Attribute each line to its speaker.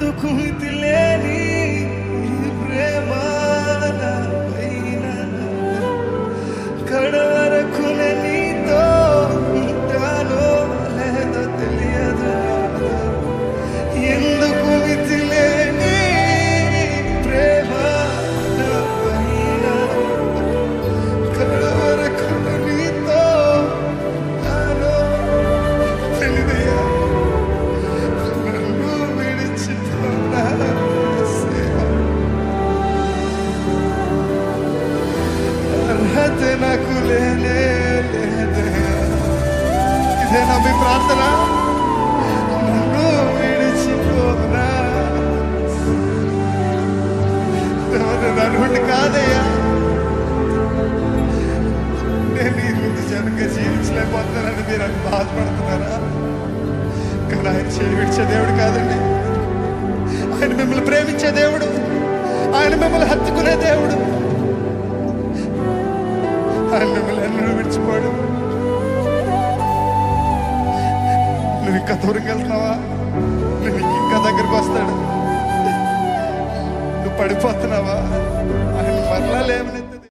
Speaker 1: ఎందుకు మితిలేని ఈ ప్రేమ నాపైన కడవరకు నీతో ఉంటానో లేదో తెలియదు. ఎందుకు మితిలేని ప్రేమ నాపైన కడవరకు నీతో ఉంటానో తెలియదయ్యా. నన్ను విడిచిపోనా అర్హత నాకు లేనే లేదయ్యా. ఇదేనా మీ ప్రార్థన? నన్ను విడిచిపోనా నన్ను కాదయ్యా. నేను ఈ ముందు జనంగా జీవించలేకపోతున్నానని మీరు అని బాధపడుతున్నారా? కానీ ఆయన చేయి విడిచే దేవుడు కాదండి. ఆయన మిమ్మల్ని ప్రేమించే దేవుడు. ఆయన మిమ్మల్ని హత్తుకునే దేవుడు. ఆయన మిమ్మల్ని ఎన్నడూ విడిచిపోడు. నువ్వు ఇంకా దూరంగా వెళ్తున్నావా? నువ్వు ఇంకా దగ్గరకు వస్తాడు. నువ్వు పడిపోతున్నావా? ఆయన మరలా లేవనెత్తి